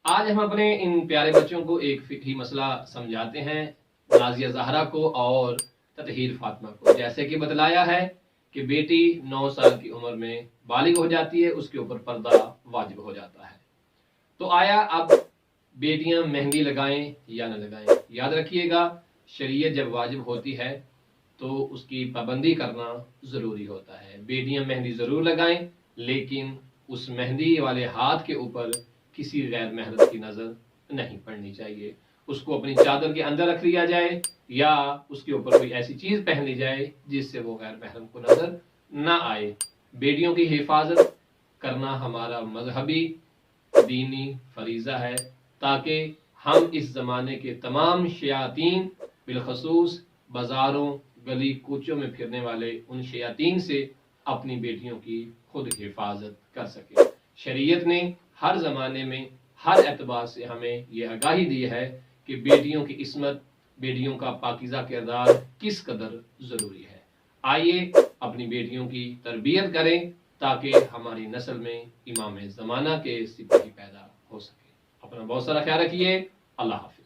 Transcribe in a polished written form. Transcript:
آج ہم اپنے ان پیارے بچوں کو ایک فقہی مسئلہ سمجھاتے ہیں، نازیہ زہرا کو اور تطہیر فاطمہ کو۔ جیسے کہ بتلایا ہے کہ بیٹی 9 سال کی عمر میں بالغ ہو جاتی ہے، اس کے اوپر پردہ واجب ہو جاتا ہے۔ تو آیا اب بیٹیاں مہندی لگائیں یا نہ لگائیں؟ یاد رکھیے گا، شریعت جب واجب ہوتی ہے تو اس کی پابندی کرنا ضروری ہوتا ہے۔ بیٹیاں مہندی ضرور لگائیں، لیکن اس مہندی والے ہاتھ کے اوپر کسی غیر محرم کی نظر نہیں پڑنی چاہیے۔ اس کو اپنی چادر کے اندر رکھ لیا جائے یا اس کے اوپر کوئی ایسی چیز پہن لی جائے جس سے وہ غیر محرم کو نظر نہ آئے۔ بیٹیوں کی حفاظت کرنا ہمارا مذہبی دینی فریضہ ہے، تاکہ ہم اس زمانے کے تمام شیاطین، بالخصوص بازاروں گلی کوچوں میں پھرنے والے ان شیاطین سے اپنی بیٹیوں کی خود حفاظت کر سکیں۔ شریعت نے ہر زمانے میں ہر اعتبار سے ہمیں یہ آگاہی دی ہے کہ بیٹیوں کی عصمت، بیٹیوں کا پاکیزہ کردار کس قدر ضروری ہے۔ آئیے اپنی بیٹیوں کی تربیت کریں تاکہ ہماری نسل میں امام زمانہ کے سپاہی پیدا ہو سکے۔ اپنا بہت سارا خیال رکھیے۔ اللہ حافظ۔